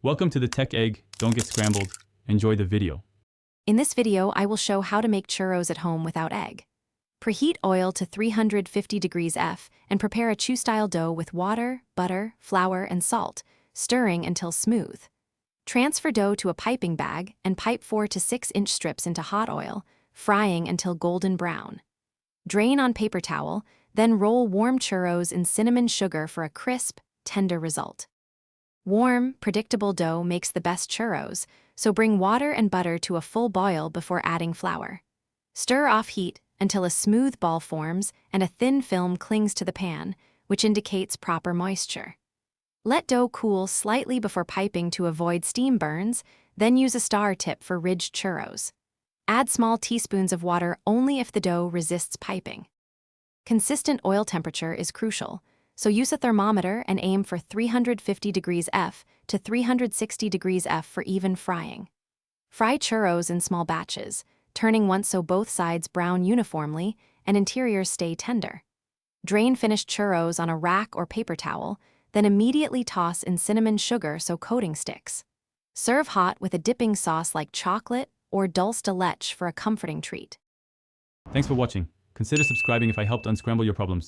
Welcome to the Tech Egg. Don't get scrambled. Enjoy the video. In this video, I will show how to make churros at home without egg. Preheat oil to 350 degrees F and prepare a chew-style dough with water, butter, flour, and salt, stirring until smooth. Transfer dough to a piping bag and pipe 4 to 6 inch strips into hot oil, frying until golden brown. Drain on paper towel, then roll warm churros in cinnamon sugar for a crisp, tender result. Warm, predictable dough makes the best churros, so bring water and butter to a full boil before adding flour. Stir off heat until a smooth ball forms and a thin film clings to the pan, which indicates proper moisture. Let dough cool slightly before piping to avoid steam burns, then use a star tip for ridged churros. Add small teaspoons of water only if the dough resists piping. Consistent oil temperature is crucial, so use a thermometer and aim for 350 degrees F to 360 degrees F for even frying. Fry churros in small batches, turning once so both sides brown uniformly and interiors stay tender. Drain finished churros on a rack or paper towel, then immediately toss in cinnamon sugar so coating sticks. Serve hot with a dipping sauce like chocolate or dulce de leche for a comforting treat. Thanks for watching. Consider subscribing if I helped unscramble your problems.